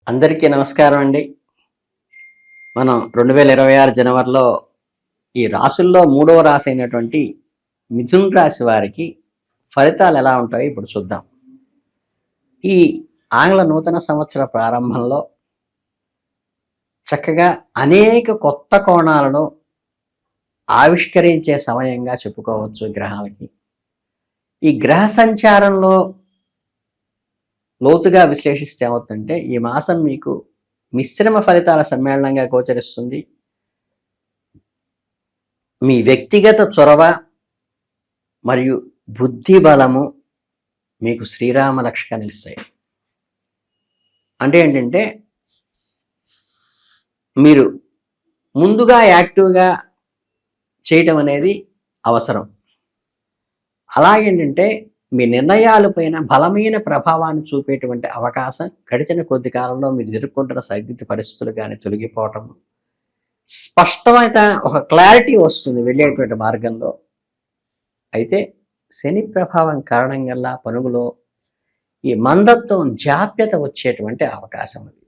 అందరికీ నమస్కారం అండి. మనం 2026 జనవరిలో ఈ రాసుల్లో మూడవ రాశి అయినటువంటి మిథున్ రాశి వారికి ఫలితాలు ఎలా ఉంటాయో ఇప్పుడు చూద్దాం. ఈ ఆంగ్ల నూతన సంవత్సర ప్రారంభంలో చక్కగా అనేక కొత్త కోణాలను ఆవిష్కరించే సమయంగా చెప్పుకోవచ్చు గ్రహాలకి. ఈ గ్రహ సంచారంలో లోతుగా విశ్లేషిస్తే ఏమవుతుందంటే ఈ మాసం మీకు మిశ్రమ ఫలితాల సమ్మేళనంగా గోచరిస్తుంది. మీ వ్యక్తిగత చొరవ మరియు బుద్ధి బలము మీకు శ్రీరామ రక్షగా నిలుస్తాయి. అంటే ఏంటంటే మీరు ముందుగా యాక్టివ్గా చేయటం అనేది అవసరం. అలాగేంటంటే మీ నిర్ణయాలపైన బలమైన ప్రభావాన్ని చూపేటువంటి అవకాశం గడిచిన కొద్ది కాలంలో మీరు ఎదుర్కొంటున్న సైద్యుత పరిస్థితులు కానీ తొలగిపోవటం, స్పష్టమైన ఒక క్లారిటీ వస్తుంది వెళ్ళేటువంటి మార్గంలో. అయితే శని ప్రభావం కారణంగా పనుగులో ఈ మందత్వం జాప్యత వచ్చేటువంటి అవకాశం ఉంది.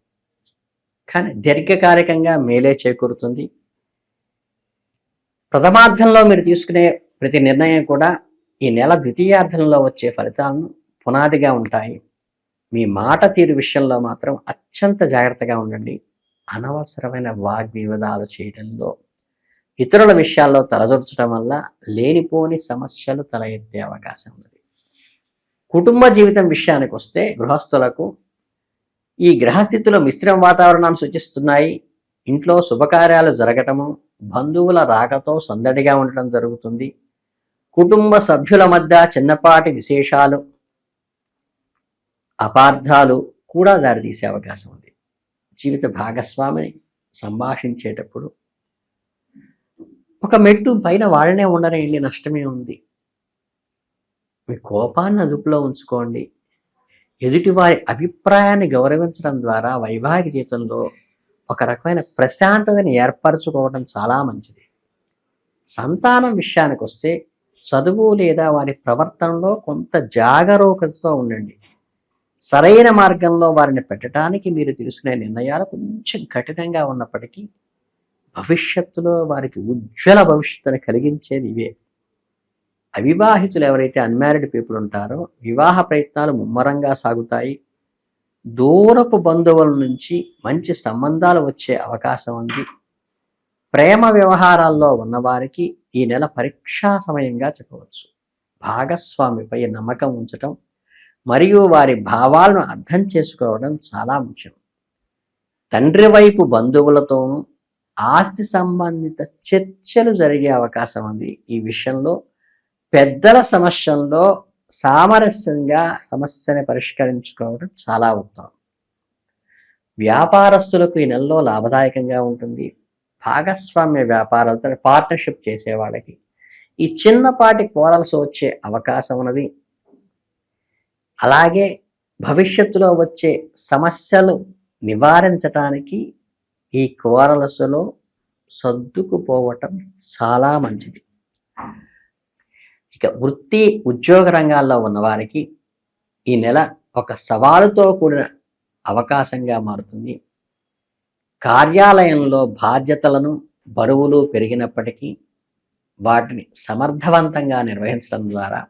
కానీ దీర్ఘకాలికంగా మేలే చేకూరుతుంది. ప్రథమార్థంలో మీరు తీసుకునే ప్రతి నిర్ణయం కూడా ఈ నెల ద్వితీయార్థంలో వచ్చే ఫలితాలను పునాదిగా ఉంటాయి. మీ మాట తీరు విషయంలో మాత్రం అత్యంత జాగ్రత్తగా ఉండండి. అనవసరమైన వాగ్వివాదాలు చేయడంలో, ఇతరుల విషయాల్లో తలదొరచడం వల్ల లేనిపోని సమస్యలు తల ఎత్తే అవకాశం ఉంది. కుటుంబ జీవితం విషయానికి వస్తే గృహస్థులకు ఈ గ్రహస్థితులు మిశ్రమ వాతావరణాన్ని సూచిస్తున్నాయి. ఇంట్లో శుభకార్యాలు జరగటము, బంధువుల రాకతో సందడిగా ఉండటం జరుగుతుంది. కుటుంబ సభ్యుల మధ్య చిన్నపాటి విశేషాలు, అపార్థాలు కూడా దారితీసే అవకాశం ఉంది. జీవిత భాగస్వామిని సంభాషించేటప్పుడు ఒక మెట్టు పైన వాళ్ళనే ఉండరేంటి, నష్టమే ఉంది. మీ కోపాన్ని అదుపులో ఉంచుకోండి. ఎదుటివారి అభిప్రాయాన్ని గౌరవించడం ద్వారా వైవాహిక జీవితంలో ఒక రకమైన ప్రశాంతతని ఏర్పరచుకోవడం చాలా మంచిది. సంతానం విషయానికి వస్తే చదువు లేదా వారి ప్రవర్తనలో కొంత జాగరూకతతో ఉండండి. సరైన మార్గంలో వారిని పెట్టడానికి మీరు తీసుకునే నిర్ణయాలు కొంచెం కఠినంగా ఉన్నప్పటికీ భవిష్యత్తులో వారికి ఉజ్వల భవిష్యత్తును కలిగించేది ఇవే. అవివాహితులు ఎవరైతే అన్మ్యారీడ్ పీపుల్ ఉంటారో వివాహ ప్రయత్నాలు ముమ్మరంగా సాగుతాయి. దూరపు బంధువుల నుంచి మంచి సంబంధాలు వచ్చే అవకాశం ఉంది. ప్రేమ వ్యవహారాల్లో ఉన్నవారికి ఈ నెల పరీక్షా సమయంగా చెప్పవచ్చు. భాగస్వామిపై నమ్మకం ఉంచటం మరియు వారి భావాలను అర్థం చేసుకోవడం చాలా ముఖ్యం. తండ్రి వైపు బంధువులతోనూ ఆస్తి సంబంధిత చర్చలు జరిగే అవకాశం ఉంది. ఈ విషయంలో పెద్దల సమస్యల్లో సామరస్యంగా సమస్యని పరిష్కరించుకోవడం చాలా ఉత్తమం. వ్యాపారస్తులకు ఈ నెలలో లాభదాయకంగా ఉంటుంది. భాగస్వామ్య వ్యాపారాలతో పార్ట్నర్షిప్ చేసే వాళ్ళకి ఈ చిన్నపాటి కోరల్స్ వచ్చే అవకాశం ఉన్నది. అలాగే భవిష్యత్తులో వచ్చే సమస్యలు నివారించటానికి ఈ కోరల్స్లో సర్దుకుపోవటం చాలా మంచిది. ఇక వృత్తి ఉద్యోగ రంగాల్లో ఉన్నవారికి ఈ నెల ఒక సవాలుతో కూడిన అవకాశంగా మారుతుంది. కార్యాలయంలో బాధ్యతలను బరువులు పెరిగినప్పటికీ వాటిని సమర్థవంతంగా నిర్వహించడం ద్వారా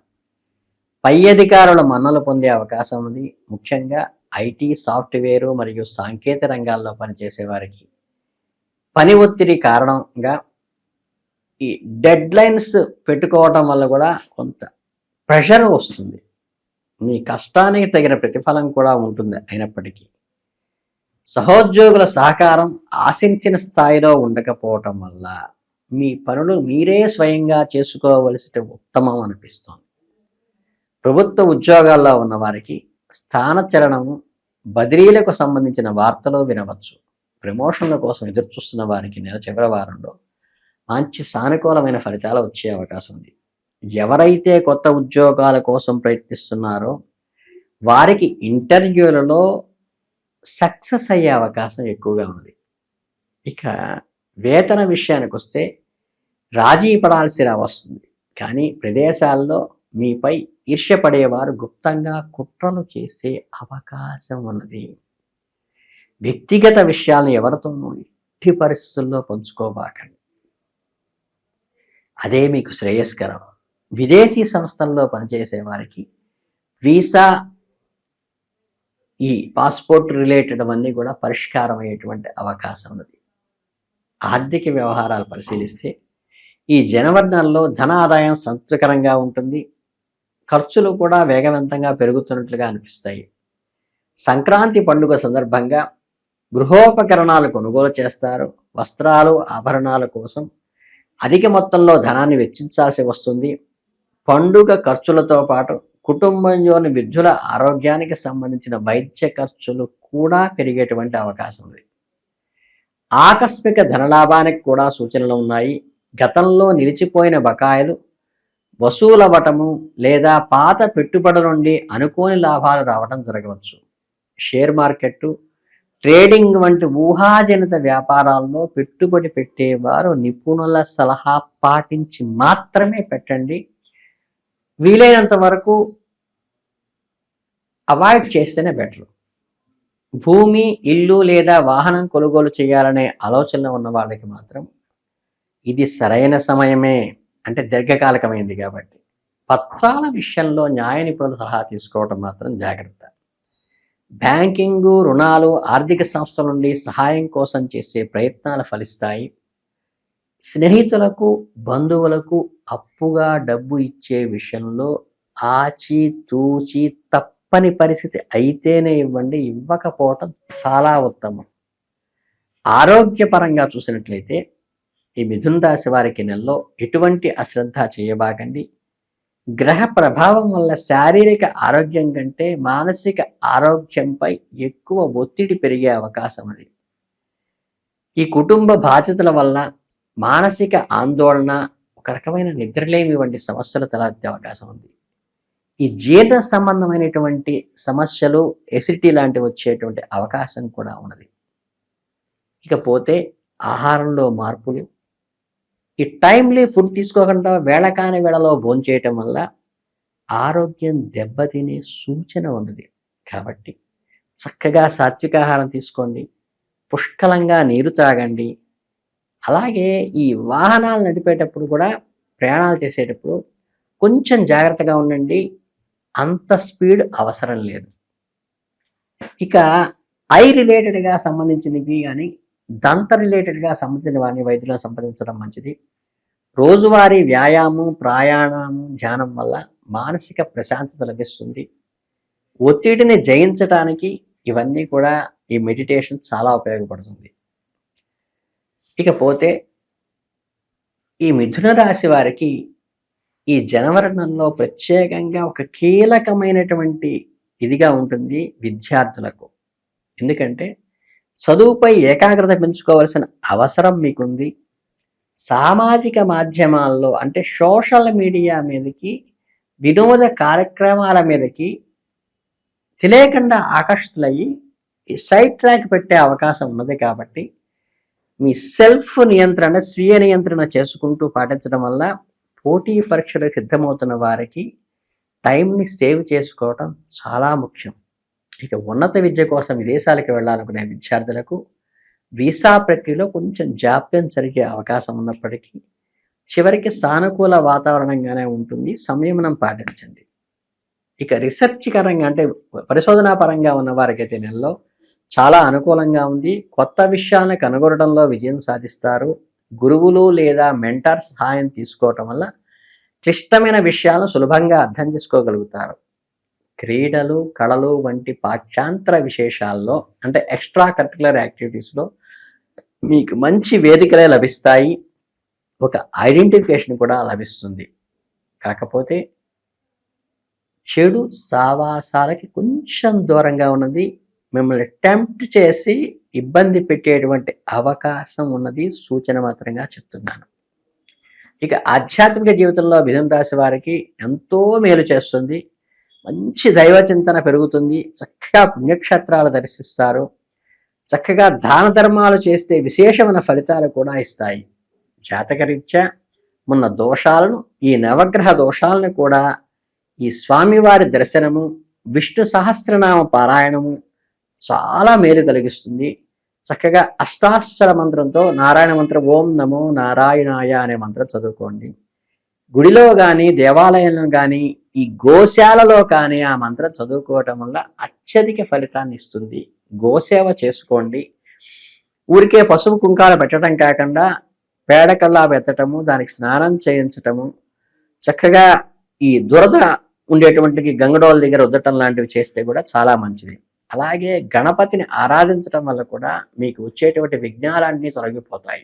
పై అధికారుల మన్నలు పొందే అవకాశం ఉంది. ముఖ్యంగా ఐటీ, సాఫ్ట్వేరు మరియు సాంకేతిక రంగాల్లో పనిచేసే వారికి పని ఒత్తిడి కారణంగా ఈ డెడ్ లైన్స్ పెట్టుకోవడం వల్ల కూడా కొంత ప్రెషర్ వస్తుంది. మీ కష్టానికి తగిన ప్రతిఫలం కూడా ఉంటుంది. అయినప్పటికీ సహోద్యోగుల సహకారం ఆశించిన స్థాయిలో ఉండకపోవటం వల్ల మీ పనులు మీరే స్వయంగా చేసుకోవలసి ఉత్తమం అనిపిస్తోంది. ప్రభుత్వ ఉద్యోగాల్లో ఉన్న వారికి స్థానచలనము, బదిలీలకు సంబంధించిన వార్తలు వినవచ్చు. ప్రమోషన్ల కోసం ఎదురుచూస్తున్న వారికి నెల చివరి వారంలో మంచి సానుకూలమైన ఫలితాలు వచ్చే అవకాశం ఉంది. ఎవరైతే కొత్త ఉద్యోగాల కోసం ప్రయత్నిస్తున్నారో వారికి ఇంటర్వ్యూలలో సక్సెస్ అయ్యే అవకాశం ఎక్కువగా ఉంది. ఇక వేతన విషయానికి వస్తే రాజీ పడాల్సి వస్తుంది. కానీ ప్రదేశాల్లో మీపై ఈర్ష్యపడేవారు గుప్తంగా కుట్రలు చేసే అవకాశం ఉన్నది. వ్యక్తిగత విషయాలను ఎవరితోనూ ఎట్టి పరిస్థితుల్లో పంచుకోబాకండి. అదే మీకు శ్రేయస్కరం. విదేశీ సంస్థల్లో పనిచేసే వారికి వీసా, ఈ పాస్పోర్ట్ రిలేటెడ్ అవన్నీ కూడా పరిష్కారం అయ్యేటువంటి అవకాశం ఉన్నది. ఆర్థిక వ్యవహారాలు పరిశీలిస్తే ఈ జనవరి నెలలో ధన ఆదాయం సంతృప్తికరంగా ఉంటుంది. ఖర్చులు కూడా వేగవంతంగా పెరుగుతున్నట్లుగా అనిపిస్తాయి. సంక్రాంతి పండుగ సందర్భంగా గృహోపకరణాలు కొనుగోలు చేస్తారు. వస్త్రాలు, ఆభరణాల కోసం అధిక మొత్తంలో ధనాన్ని వెచ్చించాల్సి వస్తుంది. పండుగ ఖర్చులతో పాటు కుటుంబంలోని వృద్ధుల ఆరోగ్యానికి సంబంధించిన వైద్య ఖర్చులు కూడా పెరిగేటువంటి అవకాశం ఉంది. ఆకస్మిక ధనలాభానికి కూడా సూచనలు ఉన్నాయి. గతంలో నిలిచిపోయిన బకాయిలు వసూలవ్వటము లేదా పాత పెట్టుబడుల నుండి అనుకోని లాభాలు రావడం జరగవచ్చు. షేర్ మార్కెట్, ట్రేడింగ్ వంటి ఊహాజనిత వ్యాపారాల్లో పెట్టుబడి పెట్టేవారు నిపుణుల సలహా పాటించి మాత్రమే పెట్టండి. వీలైనంత వరకు అవాయిడ్ చేస్తేనే బెటర్. భూమి, ఇల్లు లేదా వాహనం కొనుగోలు చేయాలనే ఆలోచనలో ఉన్న వాళ్ళకి మాత్రం ఇది సరైన సమయమే, అంటే దీర్ఘకాలికమైంది కాబట్టి. పత్రాల విషయంలో న్యాయ నిపుణుల సలహా తీసుకోవడం మాత్రం జాగ్రత్త. బ్యాంకింగు, రుణాలు, ఆర్థిక సంస్థల నుండి సహాయం కోసం చేసే ప్రయత్నాలు ఫలిస్తాయి. స్నేహితులకు, బంధువులకు అప్పుగా డబ్బు ఇచ్చే విషయంలో ఆచితూచి తప్పని పరిస్థితి అయితేనే ఇవ్వండి, ఇవ్వకపోవటం చాలా ఉత్తమం. ఆరోగ్యపరంగా చూసినట్లయితే ఈ మిథున రాశి వారికి నెలలో ఎటువంటి అశ్రద్ధ చేయబాకండి. గ్రహ ప్రభావం వల్ల శారీరక ఆరోగ్యం కంటే మానసిక ఆరోగ్యంపై ఎక్కువ ఒత్తిడి పెరిగే అవకాశం ఉంది. ఈ కుటుంబ బాధ్యతల వల్ల మానసిక ఆందోళన, ఒక రకమైన నిద్రలేమి వంటి సమస్యలు తలెత్తే అవకాశం ఉంది. ఈ జీర్ణ సంబంధమైనటువంటి సమస్యలు, ఎసిడిటీ లాంటివి వచ్చేటువంటి అవకాశం కూడా ఉన్నది. ఇకపోతే ఆహారంలో మార్పులు, ఈ టైమ్లీ ఫుడ్ తీసుకోకుండా వేళ కాని వేళలో భోంచేయటం వల్ల ఆరోగ్యం దెబ్బతినే సూచన ఉన్నది. కాబట్టి చక్కగా సాత్వికాహారం తీసుకోండి, పుష్కలంగా నీరు తాగండి. అలాగే ఈ వాహనాలు నడిపేటప్పుడు కూడా, ప్రయాణాలు చేసేటప్పుడు కొంచెం జాగ్రత్తగా ఉండండి. అంత స్పీడ్ అవసరం లేదు. ఇక ఐ రిలేటెడ్గా సంబంధించినవి కానీ, దంత రిలేటెడ్గా సంబంధించిన వారిని వైద్యులను సంప్రదించడం మంచిది. రోజువారీ వ్యాయామం, ప్రాణాయామం, ధ్యానం వల్ల మానసిక ప్రశాంతత లభిస్తుంది. ఒత్తిడిని జయించడానికి ఇవన్నీ కూడా, ఈ మెడిటేషన్ చాలా ఉపయోగపడుతుంది. ఇకపోతే ఈ మిథున రాశి వారికి ఈ జనవరి నెలలో ప్రత్యేకంగా ఒక కీలకమైనటువంటి ఇదిగా ఉంటుంది విద్యార్థులకు. ఎందుకంటే చదువుపై ఏకాగ్రత పెంచుకోవాల్సిన అవసరం మీకుంది. సామాజిక మాధ్యమాల్లో, అంటే సోషల్ మీడియా మీదకి, వినోద కార్యక్రమాల మీదకి తెలియకుండా ఆకర్షితులయ్యి సైడ్ ట్రాక్ పెట్టే అవకాశం ఉన్నది. కాబట్టి మీ సెల్ఫ్ నియంత్రణ, స్వీయ నియంత్రణ చేసుకుంటూ పాటించడం వల్ల పోటీ పరీక్షలకు సిద్ధమవుతున్న వారికి టైంని సేవ్ చేసుకోవడం చాలా ముఖ్యం. ఇక ఉన్నత విద్య కోసం విదేశాలకు వెళ్ళాలనుకునే విద్యార్థులకు వీసా ప్రక్రియలో కొంచెం జాప్యం జరిగే అవకాశం ఉన్నప్పటికీ చివరికి సానుకూల వాతావరణంగానే ఉంటుంది. సంయమనం పాటించండి. ఇక రీసెర్చ్ పరంగా, అంటే పరిశోధనా పరంగా ఉన్న వారికైతే నెలలో చాలా అనుకూలంగా ఉంది. కొత్త విషయాలను కనుగొనడంలో విజయం సాధిస్తారు. గురువులు లేదా మెంటర్స్ సహాయం తీసుకోవటం వల్ల క్లిష్టమైన విషయాలను సులభంగా అర్థం చేసుకోగలుగుతారు. క్రీడలు, కళలు వంటి పాఠ్యాంతర విశేషాల్లో, అంటే ఎక్స్ట్రా కరిక్యులర్ యాక్టివిటీస్లో మీకు మంచి వేదికలే లభిస్తాయి. ఒక ఐడెంటిఫికేషన్ కూడా లభిస్తుంది. కాకపోతే చెడు సావాసాలకి కొంచెం దూరంగా ఉన్నది. మిమ్మల్ని టెంప్ట్ చేసి ఇబ్బంది పెట్టేటువంటి అవకాశం ఉన్నది. సూచన మాత్రంగా చెప్తున్నాను. ఇక ఆధ్యాత్మిక జీవితంలో మిథున రాశి వారికి ఎంతో మేలు చేస్తుంది. మంచి దైవ చింతన పెరుగుతుంది. చక్కగా పుణ్యక్షేత్రాలు దర్శిస్తారు. చక్కగా దాన ధర్మాలు చేస్తే విశేషమైన ఫలితాలు కూడా ఇస్తాయి. జాతకరీత్యా ఉన్న దోషాలను, ఈ నవగ్రహ దోషాలను కూడా ఈ స్వామివారి దర్శనము, విష్ణు సహస్రనామ పారాయణము, చాలా మేలు కలిగిస్తుంది. చక్కగా అష్టాక్షర మంత్రంతో నారాయణ మంత్రం ఓం నమో నారాయణాయ అనే మంత్రం చదువుకోండి. గుడిలో కానీ దేవాలయంలో కానీ ఈ గోశాలలో కానీ ఆ మంత్రం చదువుకోవటం వల్ల అత్యధిక ఫలితాన్ని ఇస్తుంది. గోసేవ చేసుకోండి. ఊరికే పసుపు కుంకాలు పెట్టడం కాకుండా పేడకల్లా పెట్టడము, దానికి స్నానం చేయించటము, చక్కగా ఈ దురద ఉండేటువంటి గంగడోల దగ్గర రుద్దటం లాంటివి చేస్తే కూడా చాలా మంచిది. అలాగే గణపతిని ఆరాధించడం వల్ల కూడా మీకు వచ్చేటువంటి విఘ్నాలన్నీ తొలగిపోతాయి.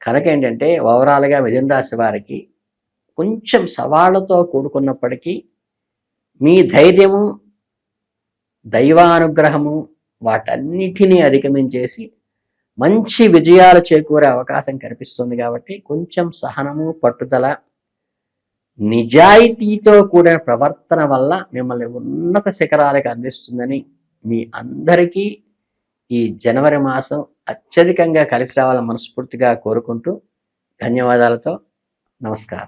కనుక ఏంటంటే ఓవరాల్గా మిథున రాశి వారికి కొంచెం సవాళ్లతో కూడుకున్నప్పటికీ మీ ధైర్యము, దైవానుగ్రహము వాటన్నిటినీ అధిగమించేసి మంచి విజయాలు చేకూరే అవకాశం కనిపిస్తుంది. కాబట్టి కొంచెం సహనము, పట్టుదల, నిజాయితీతో కూడిన ప్రవర్తన వల్ల మిమ్మల్ని ఉన్నత శిఖరాలకు అందిస్తుందని మీ అందరికీ ఈ జనవరి మాసం అత్యధికంగా కలిసి రావాలని మనస్ఫూర్తిగా కోరుకుంటూ ధన్యవాదాలతో నమస్కారం.